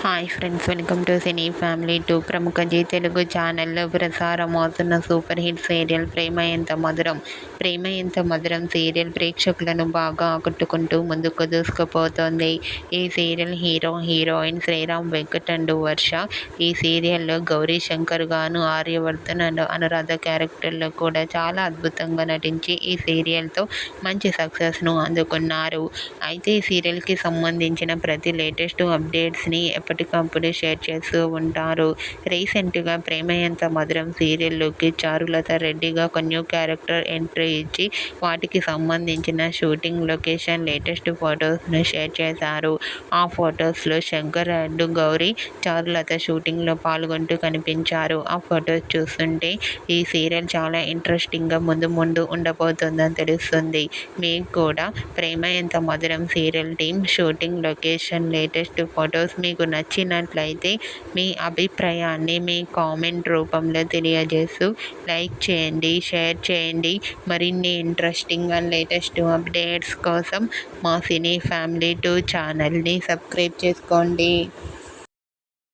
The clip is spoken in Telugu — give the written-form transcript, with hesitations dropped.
Hi friends, welcome to cine family 2. ప్రముఖ జీ తెలుగు ఛానల్లో ప్రసారమవుతున్న సూపర్ హిట్ సీరియల్ ప్రేమ ఎంత మధురం. ప్రేమ ఎంత మధురం సీరియల్ ప్రేక్షకులను బాగా ఆకట్టుకుంటూ ముందుకు దూసుకుపోతోంది. ఈ serial hero heroine Sriram Venkat and Varsha. ఈ సీరియల్లో గౌరీ శంకర్ గాను, ఆర్యవర్ధన్ అండ్ అనురాధ క్యారెక్టర్లో కూడా చాలా అద్భుతంగా నటించి ఈ సీరియల్తో మంచి సక్సెస్ను అందుకున్నారు. అయితే ఈ సీరియల్కి సంబంధించిన ప్రతి లేటెస్ట్ అప్డేట్స్ని ఎప్పటికప్పుడు షేర్ చేస్తూ ఉంటారు. రీసెంట్గా ప్రేమ ఎంత మధురం సీరియల్లోకి చారులత రెడ్డిగా ఒక న్యూ క్యారెక్టర్ ఎంట్రీ ఇచ్చి వాటికి సంబంధించిన షూటింగ్ లొకేషన్ లేటెస్ట్ ఫొటోస్ను షేర్ చేశారు. ఆ ఫొటోస్లో శంకర్ అండ్ గౌరీ, చారులత షూటింగ్లో పాల్గొంటూ కనిపించారు. ఆ ఫొటోస్ చూస్తుంటే ఈ సీరియల్ చాలా ఇంట్రెస్టింగ్గా ముందు ఉండబోతుందని తెలుస్తుంది. మీకు కూడా ప్రేమ ఎంత మధురం serial team shooting location latest photos మీకు నచ్చినట్లయితే మీ అభిప్రాయాన్ని మీ కామెంట్ రూపంలో తెలియజేస్తూ లైక్ చేయండి, షేర్ చేయండి. మరిన్ని ఇంట్రెస్టింగ్ అండ్ లేటెస్ట్ అప్డేట్స్ కోసం మా సినీ ఫ్యామిలీ 2 ఛానల్ని సబ్స్క్రైబ్ చేసుకోండి.